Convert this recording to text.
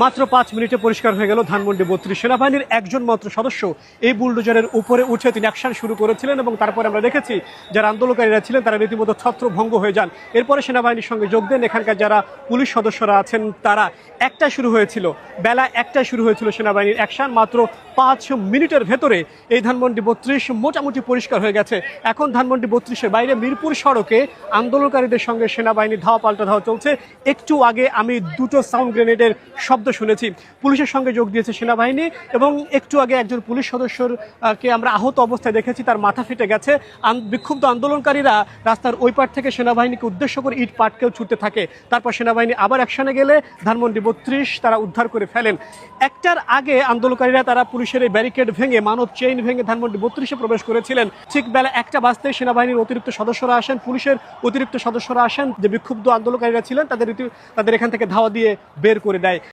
মাত্র ৫ মিনিটে পরিষ্কার হয়ে গেল ধানমন্ডি ৩২ সেনাবাহিনীর একজন মাত্র সদস্য এই বুলডোজারের উপরে উঠে তিনি অ্যাকশন শুরু করেছিলেন এবং তারপরে আমরা দেখেছি যারা আন্দোলনকারীরা ছিলেন তারা রীতিমতো ছত্রভঙ্গ হয়ে যান। এরপরে সেনাবাহিনীর সঙ্গে যোগ দেন এখানকার যারা পুলিশ সদস্যরা আছেন তারা। একটা শুরু হয়েছিল, বেলা ১টায় শুরু হয়েছিল সেনাবাহিনীর অ্যাকশন। মাত্র ৫ মিনিটের ভেতরে এই ধানমন্ডি ৩২ মোটামুটি পরিষ্কার হয়ে গেছে। এখন ধানমন্ডি ৩২-এর বাইরে মিরপুর সড়কে আন্দোলনকারীদের সঙ্গে সেনাবাহিনীর ধাওয়া পাল্টা ধাওয়া চলছে। একটু আগে আমি দুটো সাউন্ড গ্রেনেডের শব্দ শুনেছি। পুলিশের সঙ্গে যোগ দিয়েছে সেনাবাহিনী এবং একটু আগে একজন পুলিশ সদস্যকে আমরা আহত অবস্থায় দেখেছি, তার মাথা ফেটে গেছে। বিক্ষুব্ধ আন্দোলনকারীরা রাস্তার ওই পার থেকে সেনাবাহিনীকে উদ্দেশ্য করে ইট পাটকেও ছুটতে থাকে। তারপর সেনাবাহিনী আবার অ্যাকশনে গেলে ধানমন্ডি ৩২ তারা উদ্ধার করে ফেলেন। একটার আগে আন্দোলনকারীরা তারা পুলিশের এই ব্যারিকেড ভেঙে, মানব চেইন ভেঙে ধানমন্ডি ৩২-এ প্রবেশ করেছিলেন। ঠিক বেলা ১টা বাজতে সেনাবাহিনীর অতিরিক্ত সদস্যরা আসেন, পুলিশের অতিরিক্ত সদস্যরা আসেন। যে বিক্ষুব্ধ আন্দোলনকারীরা ছিলেন তাদের এখান থেকে ধাওয়া দিয়ে বের করে দেয়।